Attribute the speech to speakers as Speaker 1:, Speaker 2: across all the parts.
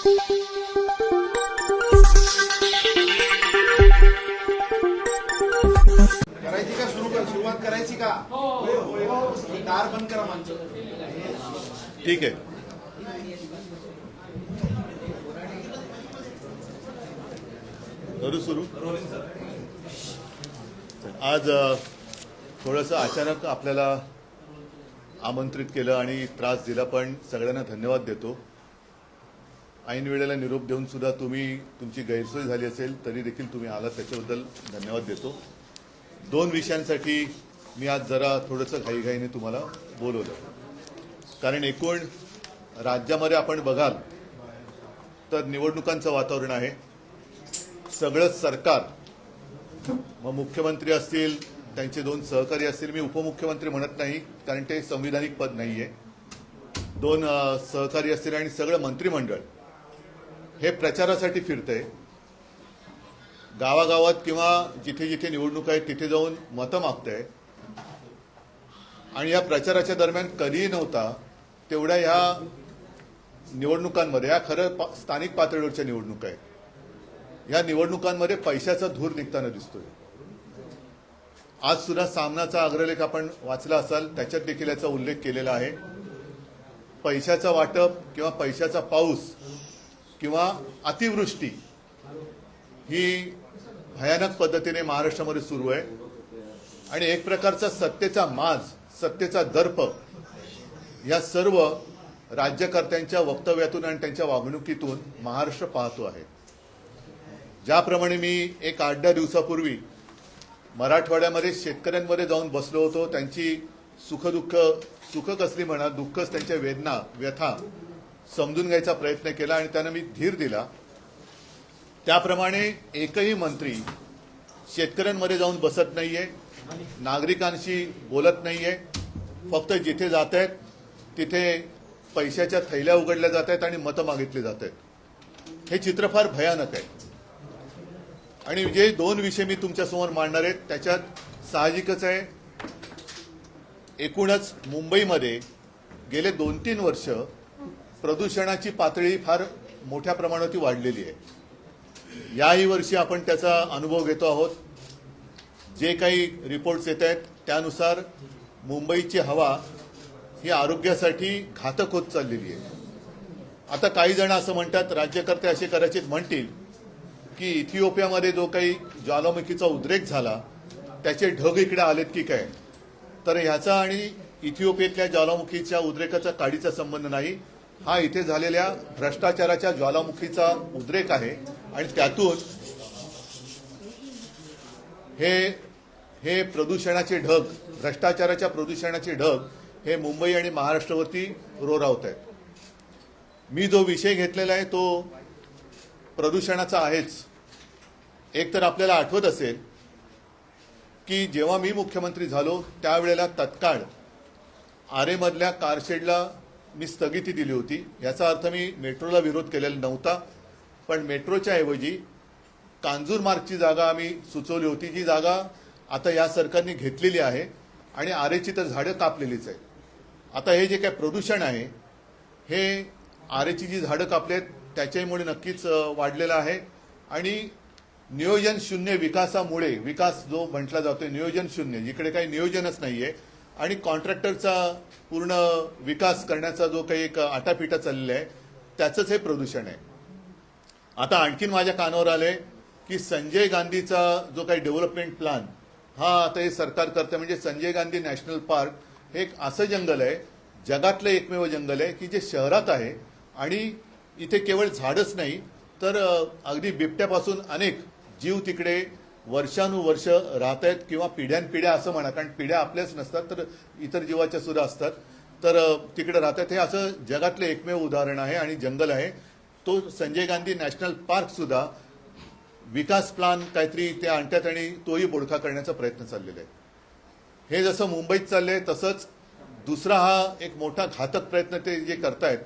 Speaker 1: करायची का सुरुवात करायची का? कार बंद करा माणसं.
Speaker 2: ठीक आहे. करू सुरू. आज थोडंसं अचानक आपल्याला आमंत्रित केलं आणि त्रास दिला, पण सगळ्यांना धन्यवाद देतो. ऐन वेळेला निरोप देऊन सुद्धा तुमची गैरसोय झाली असेल तरी देखील तुम्ही आलात, त्याच्याबद्दल धन्यवाद देतो. 2 विषयांसाठी मी आज जरा थोडंसं घाईघाईने तुम्हाला बोलवलं, कारण एकूण राज्यामध्ये आपण बघाल तर निवडणुकांचं वातावरण आहे. सगळंच सरकार, मग मुख्यमंत्री असतील, त्यांचे 2 सहकारी असतील, मी उपमुख्यमंत्री म्हणत नाही कारण ते संविधानिक पद नाहीये, 2 सहकारी असतील आणि सगळं मंत्रिमंडळ हे प्रचारासाठी फिरतंय. गावागावात किंवा जिथे जिथे निवडणूक आहेत तिथे जाऊन मतं मागतंय. आणि या प्रचाराच्या दरम्यान कधीही नव्हता तेवढ्या ह्या निवडणुकांमध्ये, या खरं स्थानिक पातळीवरच्या निवडणुका आहेत, या निवडणुकांमध्ये पैशाचा धूर निघताना दिसतोय. आज सुद्धा सामनाचा अग्रलेख आपण वाचला असाल, त्याच्यात देखील याचा उल्लेख केलेला आहे. पैशाचा वाटप किंवा पैशाचा पाऊस किंवा अतिवृष्टी ही भयानक पद्धतीने महाराष्ट्रामध्ये सुरू आहे. आणि एक प्रकारचा सत्तेचा माज, सत्तेचा दर्प या सर्व राज्यकर्त्यांच्या वक्तव्यातून आणि त्यांच्या वागणुकीतून महाराष्ट्र पाहतो आहे. ज्याप्रमाणे मी एक 8-10 दिवसापूर्वी मराठवाड्यामध्ये शेतकऱ्यांमध्ये जाऊन बसलो होतो, त्यांची सुख कसली म्हणा, दुःखच त्यांच्या वेदना, व्यथा समजून घ्यायचा प्रयत्न केला आणि त्यांना मी धीर दिला. त्याप्रमाणे एकही मंत्री शेतकऱ्यांमध्ये जाऊन बसत नाहीये, नागरिकांशी बोलत नाहीये. फक्त जिथे जात आहेत तिथे पैशाच्या थैल्या उघडल्या जात आहेत आणि मतं मागितली जात आहेत. हे चित्र फार भयानक आहे. आणि जे 2 विषय मी तुमच्यासमोर मांडणार आहेत त्याच्यात साहजिकच आहे, एकूणच मुंबईमध्ये गेले 2-3 वर्ष प्रदूषणाची पातळी फार मोठ्या प्रमाणावरती वाढलेली आहे. याही वर्षी आपण त्याचा अनुभव घेतो आहोत. जे काही रिपोर्ट्स येत आहेत त्यानुसार मुंबईची हवा ही आरोग्यासाठी घातक होत चाललेली आहे. आता काही जण असं म्हणतात, राज्यकर्ते असे कदाचित म्हणतील की इथिओपियामध्ये जो काही ज्वालामुखीचा उद्रेक झाला त्याचे ढग इकडे आलेत की काय. तर ह्याचा आणि इथिओपियातल्या ज्वालामुखीच्या उद्रेकाचा काडीचा संबंध नाही. हा इथे झालेल्या भ्रष्टाचाराच्या ज्वालामुखीचा उद्रेक आहे आणि त्यातून हे प्रदूषणाचे ढग, भ्रष्टाचाराच्या प्रदूषणाचे ढग हे मुंबई आणि महाराष्ट्रावरती रोरावत आहेत. मी जो विषय घेतलेला आहे तो प्रदूषणाचा आहेच. एक तर आपल्याला आठवत असेल की जेव्हा मी मुख्यमंत्री झालो त्यावेळेला तत्काळ आरेमधल्या कारशेडला मी स्थगिती दिली होती. याचा अर्थ मी मेट्रोला विरोध केलेला नव्हता, पण मेट्रोच्या ऐवजी कांजूरमार्गची जागा आम्ही सुचवली होती, जी जागा आता या सरकारने घेतलेली आहे आणि आरेची तर झाडं कापलेलीच आहे. आता हे जे काय प्रदूषण आहे हे आरेची जी झाडं कापलेत त्याच्यामुळे नक्कीच वाढलेलं आहे. आणि नियोजन शून्य विकासामुळे, विकास जो म्हटला जातोय नियोजन शून्य, जिकडे काही नियोजनच नाहीये आणि कॉन्ट्रॅक्टरचा पूर्ण विकास करण्याचा जो काही एक आटापिटा चाललेला आहे त्याचंच हे प्रदूषण आहे. आता आणखीन माझ्या कानावर आले की संजय गांधीचा जो काही डेव्हलपमेंट प्लॅन हा आता हे सरकार करतं. म्हणजे संजय गांधी नॅशनल पार्क हे एक असं जंगल आहे, जगातलं एकमेव जंगल आहे की जे शहरात आहे आणि इथे केवळ झाडच नाही तर अगदी बिबट्यापासून अनेक जीव तिकडे वर्षानुवर्ष राहत आहेत किंवा पिढ्यानपिढ्या असं म्हणा, कारण पिढ्या आपल्याच नसतात तर इतर जीवाच्या सुद्धा असतात, तर तिकडे राहतात. हे असं जगातलं एकमेव उदाहरण आहे आणि जंगल आहे. तो संजय गांधी नॅशनल पार्क सुद्धा विकास प्लॅन काहीतरी ते आणतात आणि तोही बोडखा करण्याचा प्रयत्न चाललेला आहे. हे जसं मुंबईत चाललंय तसंच दुसरा हा एक मोठा घातक प्रयत्न ते जे करतायत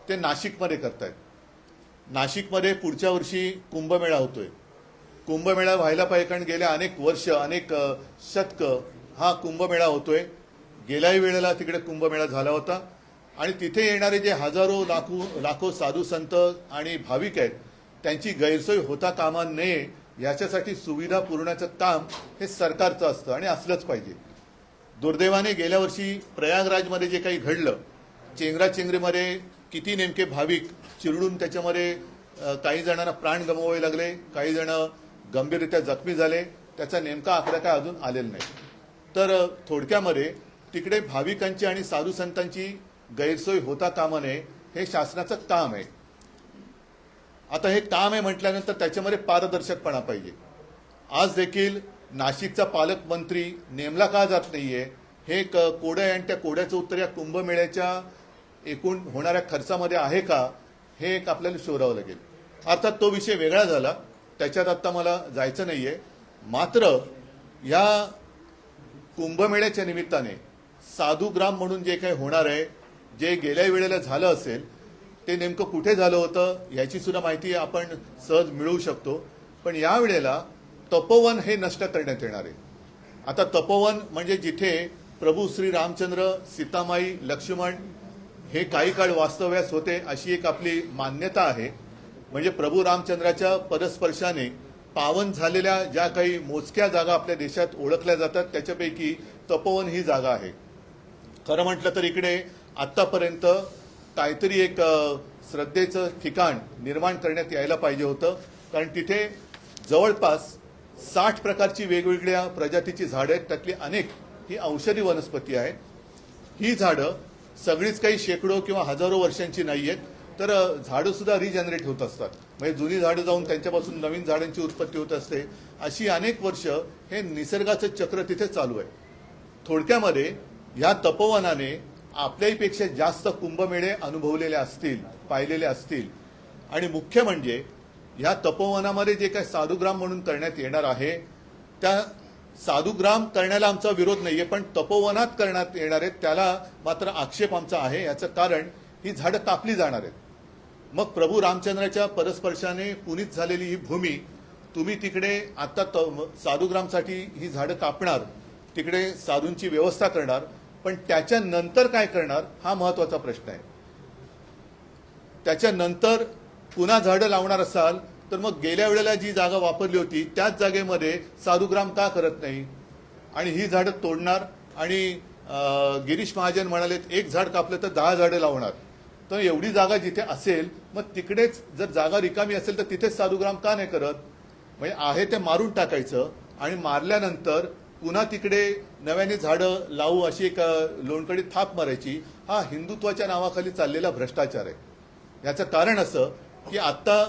Speaker 2: ते नाशिकमध्ये करतायत. नाशिकमध्ये पुढच्या वर्षी कुंभमेळा होतोय. कुंभमेळा व्हायला पाहिजे कारण गेल्या अनेक वर्ष, अनेक शतकं हा कुंभमेळा होतोय. गेल्याही वेळेला तिकडे कुंभमेळा झाला होता. आणि तिथे येणारे जे हजारो लाखो साधू संत आणि भाविक आहेत त्यांची गैरसोय होता कामा नये याच्यासाठी सुविधा पुरवण्याचं काम हे सरकारचं असतं आणि असलंच पाहिजे. दुर्दैवाने गेल्या वर्षी प्रयागराजमध्ये जे काही घडलं, चेंगराचेंगरीमध्ये किती नेमके भाविक चिरडून त्याच्यामध्ये काही जणांना प्राण गमवावे लागले, काही जण गंभीररित्या जखमी झाले, त्याचा नेमका आकडा काय अजून आलेला नाही. तर थोडक्यामध्ये तिकडे भाविकांची आणि साधू संतांची गैरसोय होता कामा नये हे शासनाचं काम आहे. आता हे काम आहे म्हटल्यानंतर त्याच्यामध्ये पारदर्शकपणा पाहिजे. आज देखील नाशिकचा पालकमंत्री नेमला का जात नाहीये हे कोडं आहे आणि त्या कोड्याचं उत्तर या कुंभमेळ्याच्या एकूण होणाऱ्या खर्चामध्ये आहे का हे एक आपल्याला शोधावं लागेल. अर्थात तो विषय वेगळा झाला, त्याच्यात आता मला जायचं नाहीये. मात्र या कुंभमेळ्याच्या निमित्ताने साधुग्राम म्हणून जे काही होणार आहे, जे गेल्या वेळेला झालं असेल ते नेमकं कुठे झालं होतं याची सुद्धा माहिती आपण सहज मिळवू शकतो. पण या वेळेला तपोवन हे नष्ट करण्यात येणार आहे. आता तपोवन म्हणजे जिथे प्रभू श्री रामचंद्र, सीतामाई, लक्ष्मण हे काही काळ वास्तव्यास होते अशी एक आपली मान्यता आहे. म्हणजे प्रभू रामचंद्राच्या पदस्पर्शाने पावन झालेल्या ज्या काही मोजक्या जागा आपल्या देशात ओळखल्या जातात त्याच्यापैकी तपोवन ही जागा आहे. खरं म्हटलं तर इकडे आत्तापर्यंत काहीतरी एक श्रद्धेचं ठिकाण निर्माण करण्यात यायला पाहिजे होतं, कारण तिथे जवळपास 60 प्रकारची वेगवेगळ्या प्रजातीची झाडं आहेत. त्यातली अनेक ही औषधी वनस्पती आहेत. ही झाडं सगळीच काही शेकडो किंवा हजारो वर्षांची नाही आहेत, तर झाडं सुद्धा रिजनरेट होत असतात. म्हणजे जुनी झाडं जाऊन त्यांच्यापासून नवीन झाडांची उत्पत्ती होत असते. अशी अनेक वर्ष हे निसर्गाचं चक्र तिथे चालू आहे. थोडक्यामध्ये या तपोवनाने आपल्यापेक्षा जास्त कुंभमेळे अनुभवलेले असतील, पाहिलेले असतील. आणि मुख्य म्हणजे या तपोवनामध्ये जे काही साधुग्राम म्हणून करण्यात येणार आहे त्या साधुग्राम करण्याला आमचा विरोध नाहीये, पण तपोवनात करण्यात येणार आहे त्याला मात्र आक्षेप आमचा आहे. याचं कारण ही झाडं कापली जाणार आहेत. मग प्रभू रामचंद्राच्या परस्पर्शाने पुनीत झालेली ही भूमी तुम्ही तिकडे आता साधुग्रामसाठी ही झाडं कापणार, तिकडे साधूंची व्यवस्था करणार, पण त्याच्यानंतर काय करणार हा महत्वाचा प्रश्न आहे. त्याच्यानंतर पुन्हा झाडं लावणार असाल तर मग गेल्या वेळेला जी जागा वापरली होती त्याच जागेमध्ये साधुग्राम का करत नाही, आणि ही झाडं तोडणार. आणि गिरीश महाजन म्हणालेत 1 झाड कापलं तर 10 झाडं लावणार. तर एवढी जागा जिथे असेल मग तिकडेच जर जागा रिकामी असेल तर तिथेच साधुग्राम का नाही करत. म्हणजे आहे ते मारून टाकायचं आणि मारल्यानंतर पुन्हा तिकडे नव्याने झाडं लावू अशी एक लोणकडी थाप मारायची. हा हिंदुत्वाच्या नावाखाली चाललेला भ्रष्टाचार आहे. याचं कारण असं की आत्ता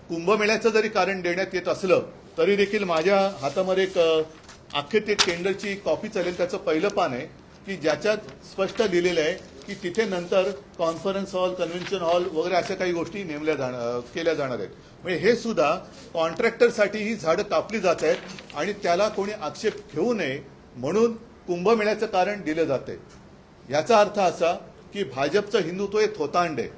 Speaker 2: कुंभमेळ्याचं जरी कारण देण्यात येत असलं तरी देखील माझ्या हातामध्ये एक अख्खे ते टेंडरची कॉपी चालेल, त्याचं पहिलं पान आहे की ज्याच्यात स्पष्ट लिहिलेलं आहे की तिथे नंतर कॉन्फरन्स हॉल, कन्व्हेन्शन हॉल वगैरे अशा काही गोष्टी केल्या जाणार आहेत. म्हणजे हे सुद्धा कॉन्ट्रॅक्टरसाठी ही झाडं कापली जात आहेत आणि त्याला कोणी आक्षेप घेऊ नये म्हणून कुंभमेळ्याचं कारण दिलं जाते. याचा अर्थ असा की भाजपचं हिंदुत्व हे थोतांड आहे.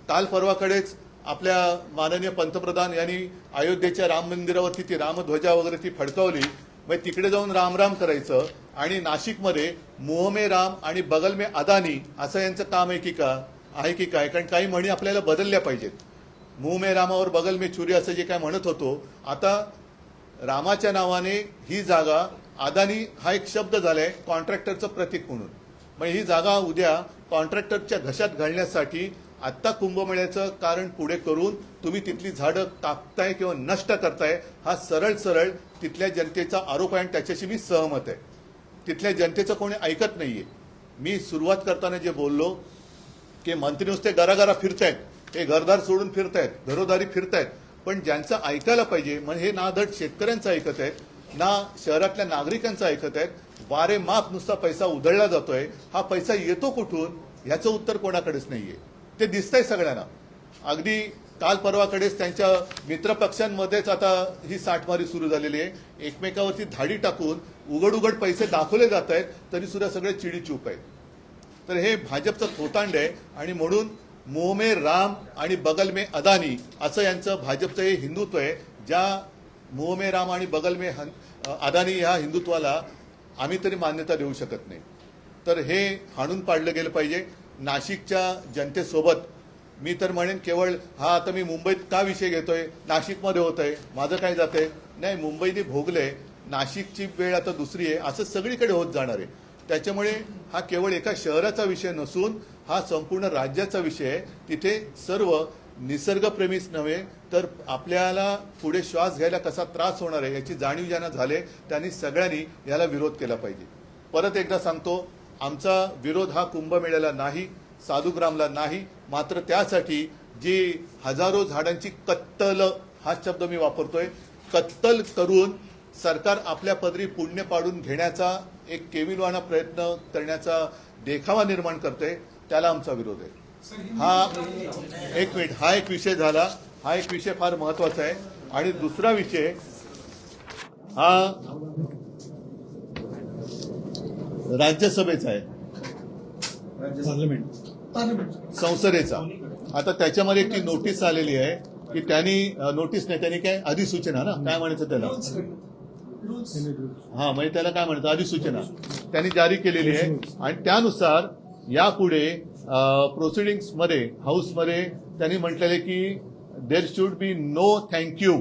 Speaker 2: काल परवाकडेच आपल्या माननीय पंतप्रधान यांनी अयोध्येच्या राम मंदिरावरती ती रामध्वजा वगैरे ती फडकावली. म्हणजे तिकडे जाऊन रामराम करायचं आणि नाशिकमध्ये मुंह में राम आणि बगल में अदानी असं यांचं काम आहे की काय. कारण काही म्हणी आपल्याला बदलल्या पाहिजेत. मुंह में रामावर बगल में छुरी असं जे काय म्हणत होतो, आता रामाच्या नावाने ही जागा अदानी हा एक शब्द झालाय कॉन्ट्रॅक्टरचं प्रतीक म्हणून. मग ही जागा उद्या कॉन्ट्रॅक्टरच्या घशात घालण्यासाठी आत्ता कुंभमेळ्याचं कारण पुढे करून तुम्ही तिथली झाडं कापताय किंवा नष्ट करताय हा सरळ तिथल्या जनतेचा आरोप आहे आणि त्याच्याशी मी सहमत आहे. तिथल्या जनतेचं कोणी ऐकत नाहीये. मी सुरुवात करताना जे बोललो की मंत्री नुसते घराघरा फिरतायत, हे घरदार सोडून फिरतायत, घरोदारी फिरतायत, पण ज्यांचं ऐकायला पाहिजे म्हणजे हे ना धड शेतकऱ्यांचं ऐकत आहेत ना शहरातल्या नागरिकांचं ऐकत आहेत. वारे माप नुसता पैसा उधळला जातोय. हा पैसा येतो कुठून ह्याचं उत्तर कोणाकडेच नाहीये. ते दिसतंय सगळ्यांना. अगदी काल परवाकडेच त्यांच्या मित्रपक्षांमध्येच आता ही साठमारी सुरू झालेली आहे. एकमेकावरती धाडी टाकून उघड पैसे दाखवले जात आहेत तरी सुद्धा सगळे चिडीचूप आहेत. तर हे भाजपचं थोतांड आहे आणि म्हणून मुंह में राम आणि बगल में अदानी असं यांचं भाजपचं हे हिंदुत्व आहे. ज्या मुंह में राम आणि बगल में अदानी ह्या हिंदुत्वाला आम्ही तरी मान्यता देऊ शकत नाही. तर हे हाणून पाडलं गेलं पाहिजे. नाशिकच्या जनतेसोबत मी तर म्हणेन केवळ हा आता मी मुंबईत का विषय घेतोय, नाशिकमध्ये होत आहे, माझं काय जातंय, नाही, मुंबईने भोगलंय, नाशिकची वेळ आता दुसरी आहे, असं सगळीकडे होत जाणार आहे. त्याच्यामुळे हा केवळ एका शहराचा विषय नसून हा संपूर्ण राज्याचा विषय आहे. तिथे सर्व निसर्गप्रेमीच नव्हे तर आपल्याला पुढे श्वास घ्यायला कसा त्रास होणार आहे याची जाणीव ज्यांना झाले त्यांनी सगळ्यांनी याला विरोध केला पाहिजे. परत एकदा सांगतो, आमचा विरोध हा कुंभमेळ्याला नाही, साधुग्रामला नाही, मात्र त्यासाठी जी हजारो झाडांची कत्तल हा शब्द मी वापरतोय, कत्तल करून सरकार आपल्या पदरी पुण्य पाडून घेण्याचा एक केविलवाणा प्रयत्न करण्याचा देखावा निर्माण करते, त्याला आमचा विरोध आहे. हा एक मिनिट, हा एक विषय झाला, हा एक विषय फार महत्वाचा आहे. आणि दुसरा विषय हा राज्यसभेचा आहे, संसदेचा. आता त्याच्यामध्ये एक ती नोटीस आलेली आहे की त्यांनी नोटीस नाही, त्यांनी काय अधिसूचना ना काय म्हणायचं त्याला, हा म्हणजे त्याला काय म्हणायचं अधिसूचना त्यांनी जारी केलेली आहे. आणि त्यानुसार यापुढे प्रोसिडिंग्स मध्ये हाऊसमध्ये त्यांनी म्हटलेले की there should be no thank you,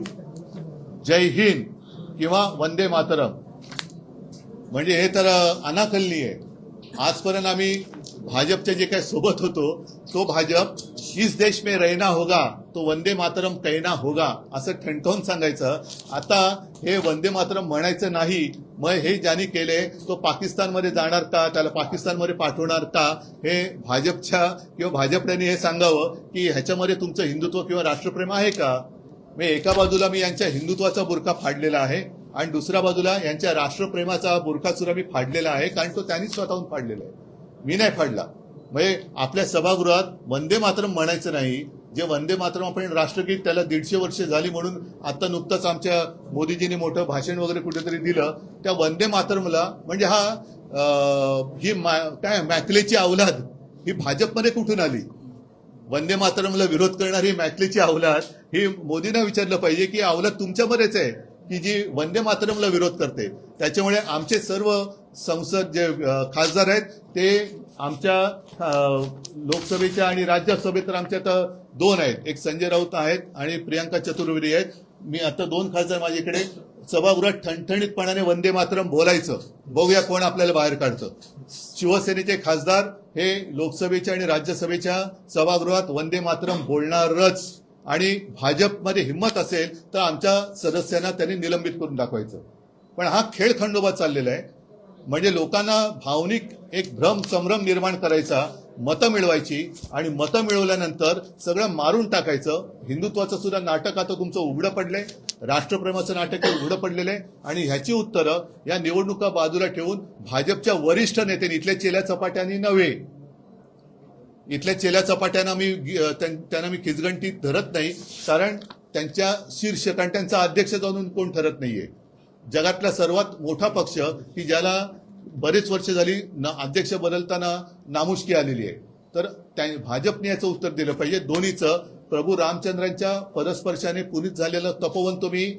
Speaker 2: जय हिंद किंवा वंदे मातरम. म्हणजे हे तर अनाकलनीय आहे. आजपर्यंत आम्ही भाजपच्या जे काही सोबत होतो तो भाजप इस देश में रहना होगा तो वंदे मातरम कहना होगा असं ठणकावून सांगायचं. आता हे वंदे मातरम म्हणायचं नाही, मग हे ज्यांनी केले तो पाकिस्तानमध्ये जाणार का, त्याला पाकिस्तानमध्ये पाठवणार का, हे भाजपच्या किंवा भाजपने हे सांगावं की ह्याच्यामध्ये तुमचं हिंदुत्व किंवा राष्ट्रप्रेम आहे का. मी एका बाजूला मी यांच्या हिंदुत्वाचा बुरखा फाडलेला आहे आणि दुसऱ्या बाजूला यांच्या राष्ट्रप्रेमाचा बुरखा सुद्धा मी फाडलेला आहे, कारण तो त्यांनी स्वतःहून फाडलेला आहे, मी नाही फाडला. म्हणजे आपल्या सभागृहात वंदे मातरम म्हणायचं नाही. जे वंदे मातरम आपण राष्ट्रगीत त्याला 150 वर्ष झाली म्हणून आता नुकतंच आमच्या मोदीजींनी मोठं भाषण वगैरे कुठेतरी दिलं, त्या वंदे मातरमला म्हणजे ही काय मॅकलेची अवलाद ही भाजपमध्ये कुठून आली. वंदे मातरमला विरोध करणारी मॅकलेची अवलाद ही मोदींना विचारलं पाहिजे की अवलाद तुमच्यामध्येच आहे की जी वंदे मातरमला विरोध करते. त्याच्यामुळे आमचे सर्व संसद जे खासदार आहेत ते आमच्या लोकसभेच्या आणि राज्यसभेत तर आमच्यात 2 आहेत, एक संजय राऊत आहेत आणि प्रियांका चतुर्वेदी आहेत. मी आता 2 खासदार माझ्याकडे सभागृहात ठणठणीतपणाने वंदे मातरम बोलायचं, बघूया कोण आपल्याला बाहेर काढतं. शिवसेनेचे खासदार हे लोकसभेच्या आणि राज्यसभेच्या सभागृहात वंदे मातरम बोलणारच. आणि भाजपमध्ये हिंमत असेल तर आमच्या सदस्यांना त्यांनी निलंबित करून दाखवायचं. पण हा खेळ खंडोबा चाललेला आहे. म्हणजे लोकांना भावनिक एक भ्रम संभ्रम निर्माण करायचा, मतं मिळवायची आणि मतं मिळवल्यानंतर सगळं मारून टाकायचं. हिंदुत्वाचं सुद्धा नाटक आता तुमचं उघडं पडलंय, राष्ट्रप्रेमाचं नाटक उघडं पडलेलं आहे. आणि ह्याची उत्तरं या निवडणुका बाजूला ठेवून भाजपच्या वरिष्ठ नेत्यांनी, इथल्या चेल्या चपाट्यांनी नव्हे, इथल्या चेल्या चपाट्यांना त्यांना मी खिचगंटीत धरत नाही, कारण त्यांच्या शीर्षक आणि त्यांचा अध्यक्ष जाणून कोण ठरत नाहीये. जगातला सर्वात मोठा पक्ष की ज्याला बरेच वर्ष झाली अध्यक्ष बदलताना नामुष्की आलेली आहे, तर भाजपने याचं उत्तर दिलं पाहिजे. दोन्हीचं प्रभू रामचंद्रांच्या पदस्पर्शाने पुनीत झालेलं तपोवन तुम्ही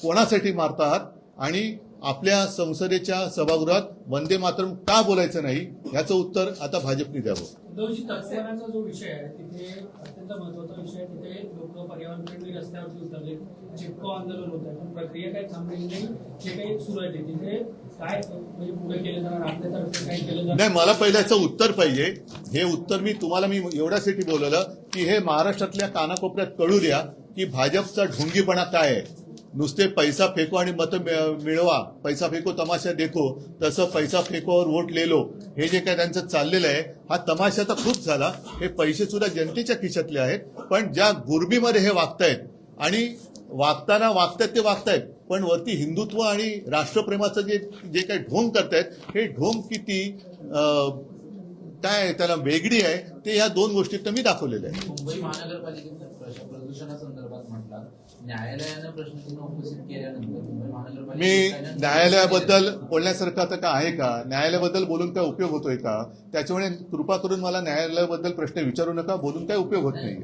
Speaker 2: कोणासाठी मारता आहात आणि आपल्या संसदेच्या सभागृहात वंदे मातरम का बोलायचं नाही याचं उत्तर आता भाजपने द्यावं.
Speaker 3: तत्वज्ञानाचा जो विषय आहे तिथे अत्यंत महत्वाचा विषय आहे. तिथे लोक पर्यावरणप्रेमी रस्त्यावरती उतरले, चिपको आंदोलन होत आहे, पण प्रक्रिया काही थांबलेली नाही. जे काही सुरू आहे तिथे काय म्हणजे पुढे केलं जाणार, आपल्यातर्फे काय केलं जाणार
Speaker 2: नाही. मला पहिल्याचं उत्तर पाहिजे. हे उत्तर मी एवढ्यासाठी बोलवलं की हे महाराष्ट्रातल्या कानाकोपऱ्यात कळू द्या की भाजपचा ढोंगीपणा काय आहे. नुसते पैसा फेको आणि मतं मिळवा, पैसा फेको तमाशा देखो, तसं पैसा फेकोवर वोट ले लो, हे जे काय त्यांचं चाललेलं आहे हा तमाशा तर खूप झाला. हे पैसे सुद्धा जनतेच्या खिशातले आहेत, पण ज्या गुरबीमध्ये हे वागतायत आणि वागताना ते वागतायत, पण वरती हिंदुत्व आणि राष्ट्रप्रेमाचं जे काही ढोंग करतायत हे ढोंग किती काय त्याला वेगळी आहे ते या 2 गोष्टीत मी दाखवलेलं आहे.
Speaker 4: मुंबई महानगरपालिकेच्या प्रदूषणासंदर्भात म्हटलं, न्यायालयानं प्रश्नचिन्ह उपस्थित केल्यानंतर मुंबई महानगरपालिका
Speaker 2: मी न्यायालयाबद्दल बोलण्यासारखं आता काय आहे का, न्यायालयाबद्दल बोलून काय उपयोग होतोय का, त्याच्यामुळे कृपा करून मला न्यायालयाबद्दल प्रश्न विचारू नका, बोलून काय उपयोग होत नाही.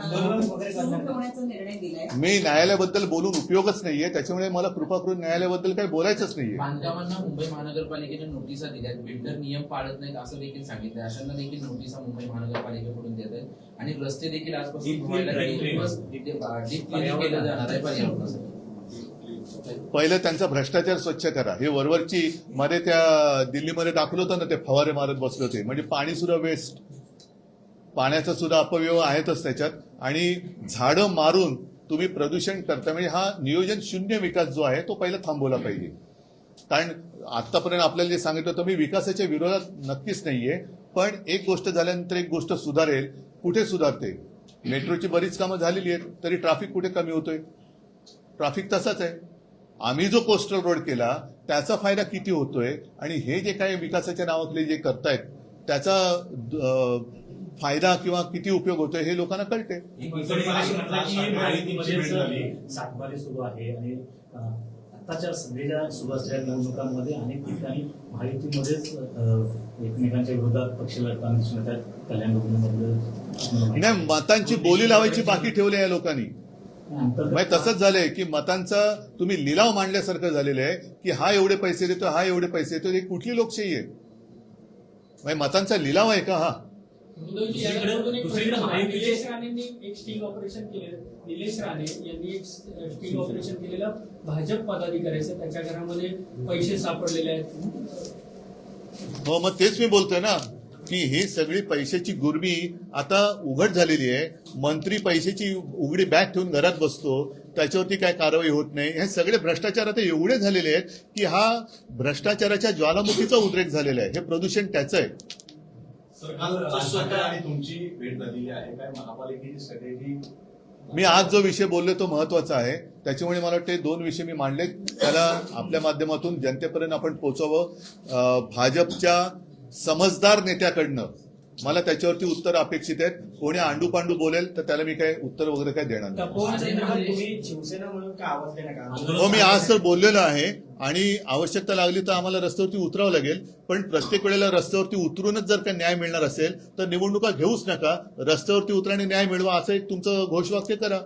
Speaker 5: सुरू ठेवण्याचा निर्णय दिलाय.
Speaker 2: मी न्यायालयाबद्दल बोलून उपयोगच नाहीये, त्याच्यामुळे मला कृपा करून न्यायालयाबद्दल काही बोलायचंच नाहीये.
Speaker 4: बांधकामांना मुंबई महानगरपालिकेने नोटिसा दिल्यात, बिल्डर नियम पाळत नाहीत असं देखील सांगितलं. अशांना देखील नोटिसा मुंबई महानगरपालिकेकडून देत आहेत आणि रस्ते देखील आजपासून धुवायला डीप क्लीनिंग केलं जाणार आहे पर्यावरणासाठी.
Speaker 2: पहिलं त्यांचा भ्रष्टाचार स्वच्छ करा. हे वरवरची मध्ये त्या दिल्लीमध्ये दाखवलं होतं ना, ते फवारे मारत बसले होते. म्हणजे पाणी सुद्धा वेस्ट, पाण्याचा सुद्धा अपव्यय आहेतच त्याच्यात. आणि झाडं मारून तुम्ही प्रदूषण करता, म्हणजे हा नियोजन शून्य विकास जो आहे तो पहिला थांबवला पाहिजे. कारण आतापर्यंत आपल्याला जे सांगितलं होतं, मी विकासाच्या विरोधात नक्कीच नाहीये, पण एक गोष्ट झाल्यानंतर एक गोष्ट सुधारेल. कुठे सुधारते? मेट्रोची बरीच कामं झालेली आहेत, तरी ट्रॅफिक कुठे कमी होतोय? ट्रॅफिक तसाच आहे. आम्ही जो कोस्टल रोड केला त्याचा फायदा किती होतोय, आणि हे जे काही विकासाच्या नावाखाली जे करतायत त्याचा फायदा किंवा किती उपयोग होतोय हे लोकांना कळते.
Speaker 6: सातबारी सुरू आहे आणि आताच्या सध्याच्या सुरू असलेल्या निवडणुकांमध्ये अनेक ठिकाणी महायुतीमध्येच एकमेकांच्या विरोधात पक्ष लढताना दिसून येतात. कल्याण
Speaker 2: नाही, मतांची बोली लावायची बाकी ठेवली आहे लोकांनी. म्हणजे तसंच झालंय की मतांचा तुम्ही लिलाव मांडल्यासारखं झालेलं आहे की हा एवढे पैसे देतो, हा एवढे पैसे देतो. ही कुठली लोकशाही आहे? म्हणजे मतांचा लिलाव आहे का हा?
Speaker 3: निलेश राणेंनी एक स्टिंग ऑपरेशन केलेलं. निलेश राणे यांनी एक स्टिंग ऑपरेशन केलेलं भाजप पदाधिकाऱ्याचं, त्याच्या घरामध्ये पैसे सापडलेले आहेत.
Speaker 2: हो, मग तेच मी बोलतोय ना की ही सगळी पैशाची गुरमी आता उघड झालेली आहे. मंत्री पैशाची उघडी बॅग ठेवून घरात बसतो, त्याच्यावरती काय कारवाई होत नाही. हे सगळे भ्रष्टाचार आता एवढे झालेले आहेत की हा भ्रष्टाचाराच्या ज्वालामुखीचा उद्रेक झालेला आहे. हे प्रदूषण त्याचं आहे.
Speaker 1: आणि तुमची भेट झालेली आहे काय? महापालिकेची स्ट्रॅटेजी.
Speaker 2: मी आज जो विषय बोललो तो महत्वाचा आहे, त्याच्यामुळे मला वाटते 2 विषय मी मांडले, त्याला आपल्या माध्यमातून जनतेपर्यंत आपण पोहोचवावं. भाजपच्या समजदार नेत्याकडनं मला त्याच्यावरती उत्तर अपेक्षित आहेत. कोणी आंडू पांडू बोलेल तर त्याला मी काय उत्तर वगैरे काय देणार नाही.
Speaker 6: शिवसेना म्हणून काय आवाज देणार?
Speaker 2: हो, मी आज तर बोललेलो आहे आणि आवश्यकता लागली तर आम्हाला रस्त्यावरती उतरावं लागेल. पण प्रत्येक वेळेला रस्त्यावरती उतरूनच जर का न्याय मिळणार असेल तर निवडणुका घेऊच नका, रस्त्यावरती उतरा आणि न्याय मिळवा असं एक तुमचं घोषवाक्य करा.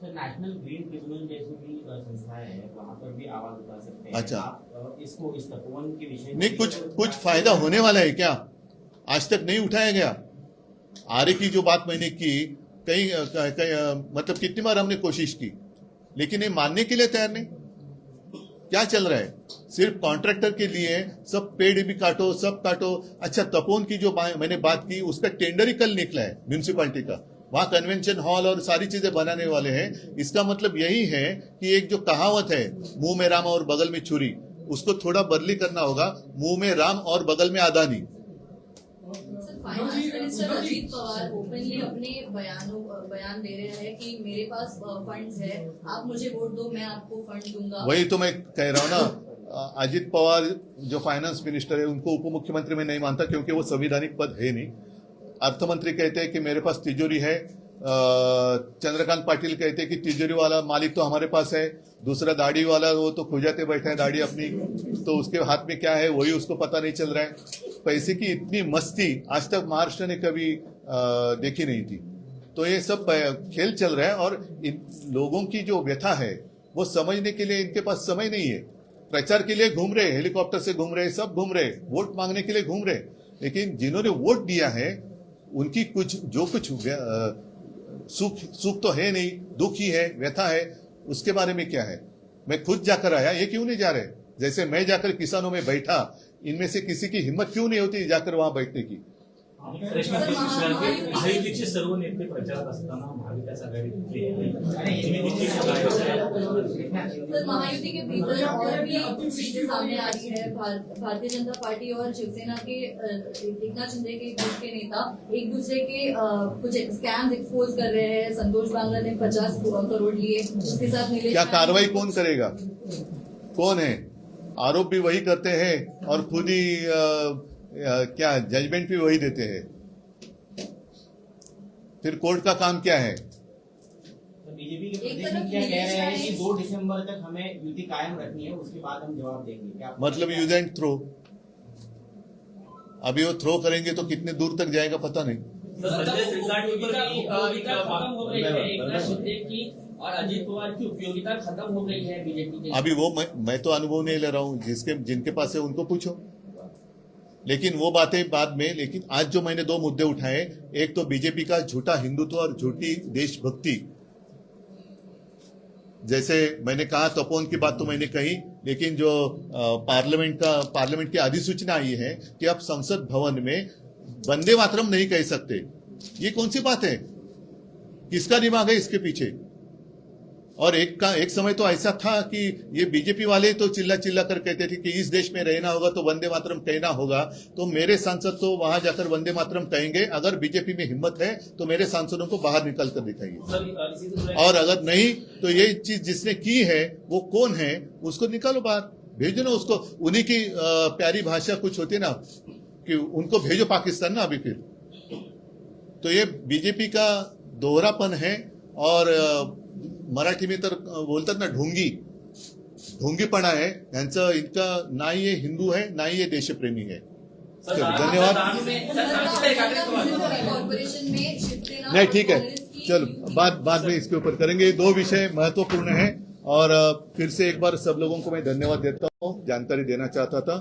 Speaker 7: नेशनल ग्रीन ट्रिब्यूनल जैसी भी संस्था है, वहाँ पर भी आवाज उठा सकते हैं.
Speaker 2: अच्छा,
Speaker 7: आप इसको इस तपोवन के विषय
Speaker 2: नहीं, कुछ फायदा होने वाला है क्या? आज तक नहीं उठाया गया. आरे की जो बात मैंने की, कई मतलब कितनी बार हमने कोशिश की, लेकिन ये मानने के लिए तैयार नहीं. क्या चल रहा है? सिर्फ कॉन्ट्रैक्टर के लिए सब पेड़ भी काटो, सब काटो. अच्छा, तपोवन की जो मैंने बात की उसका टेंडर ही कल निकला है म्यूनिसिपालिटी का. वहां कन्वेंशन हॉल और सारी चीजें बनाने वाले हैं. इसका मतलब यही है कि एक जो कहावत है मुंह में राम और बगल में छुरी, उसको थोड़ा बदली करना होगा. मुंह में राम और बगल में Adani.
Speaker 8: Finance minister Ajit Pawar openly अपने बयान दे रहे हैं कि मेरे पास फंड्स है, आप मुझे वोट दो, मैं आपको फंड दूंगा.
Speaker 2: वही तो मैं कह रहा हूं ना, अजीत पवार जो फाइनेंस मिनिस्टर है उनको उप मुख्यमंत्री में नहीं मानता, क्योंकि वो संवैधानिक पद है नहीं. अर्थमंत्री कहते हैं कि मेरे पास तिजोरी है. चंद्रकांत पाटिल कहते हैं कि तिजोरी वाला मालिक तो हमारे पास है. दूसरा दाढ़ी वाला, वो तो खुजाते बैठा है दाढ़ी अपनी, तो उसके हाथ में क्या है वही उसको पता नहीं चल रहा है. पैसे की इतनी मस्ती आज तक महाराष्ट्र ने कभी देखी नहीं थी. तो ये सब खेल चल रहा है और इन लोगों की जो व्यथा है वो समझने के लिए इनके पास समय नहीं है. प्रचार के लिए घूम रहे, हेलीकॉप्टर से घूम रहे, सब घूम रहे, वोट मांगने के लिए घूम रहे. लेकिन जिन्होंने वोट दिया है उनकी कुछ सुख तो है नहीं, दुख ही है, व्यथा है. उसके बारे में क्या है? मैं खुद जाकर आया, ये क्यों नहीं जा रहे? जैसे मैं जाकर किसानों में बैठा, इनमें से किसी की हिम्मत क्यों नहीं होती जाकर वहां बैठने की?
Speaker 6: महायुतीचे सर्व नेते प्रचारात असताना महाविकास आघाडीतले
Speaker 8: सर, महायुति के भीतर और भी चीजें सामने आ रही है. भारतीय जनता पार्टी और शिवसेना के एकनाथ शिंदे के गुट के नेता एक दूसरे के कुछ स्कैम्स एक्सपोज कर रहे हैं. संतोष बांगला ने 50 करोड़ लिए, उसके साथ मिले.
Speaker 2: क्या कार्रवाई कौन करेगा? कौन है? आरोप भी वही करते हैं और खुद ही क्या जजमेंट भी वही देते हैं. फिर कोर्ट का काम क्या है?
Speaker 7: बीजेपी के प्रदेश मुखिया कह रहे हैं कि 2 दिसंबर तक हमें युति कायम रखनी है, उसके बाद हम जवाब देंगे. क्या
Speaker 2: मतलब यूज एंड थ्रो. अभी वो थ्रो करेंगे तो कितने दूर तक जाएगा पता नहीं.
Speaker 9: संजय सिरसाट के ऊपर भी
Speaker 3: उपयोगिता खत्म हो गई है एकनाथ शिंदे की और अजित पवार की उपयोगिता खत्म हो गई है बीजेपी के।
Speaker 2: अभी वो मैं तो अनुभव नहीं ले रहा हूं, जिनके पास है उनको पूछो। लेकिन वो बातें बाद में। लेकिन आज जो मैंने दो मुद्दे उठाए, एक तो बीजेपी का झूठा हिंदुत्व और झूठी देशभक्ति। जैसे मैंने कहा तपोवन की बात तो मैंने कही, लेकिन जो पार्लियामेंट की अधिसूचना आई है कि अब संसद भवन में वंदे मातरम नहीं कह सकते, ये कौन सी बात है? किसका दिमाग है इसके पीछे? और एक समय तो ऐसा था कि ये बीजेपी वाले तो चिल्ला चिल्ला कर कहते थे कि इस देश में रहना होगा तो वंदे मातरम कहना होगा। तो मेरे सांसद तो वहां जाकर वंदे मातरम कहेंगे। अगर बीजेपी में हिम्मत है तो मेरे सांसदों को बाहर निकल कर दिखाइए, और अगर नहीं तो ये चीज जिसने की है वो कौन है उसको निकालो बाहर, भेजो ना उसको। उन्हीं की प्यारी भाषा कुछ होती है ना कि उनको भेजो पाकिस्तान ना। अभी फिर तो ये बीजेपी का दोहरापन है। और मराठी में तर बोलतात ना ढोंगीपणा है यांचं। इनका ना ही ये हिंदू है ना ही ये देशप्रेमी है। चलो, धन्यवाद।
Speaker 8: कॉर्पोरेशन में शिवसेना
Speaker 2: नहीं ठीक है,
Speaker 8: कांग्रेस की
Speaker 2: चलो बाद में इसके ऊपर करेंगे। दो विषय महत्वपूर्ण है और फिर से एक बार सब लोगों को मैं धन्यवाद देता हूँ, जानकारी देना चाहता था।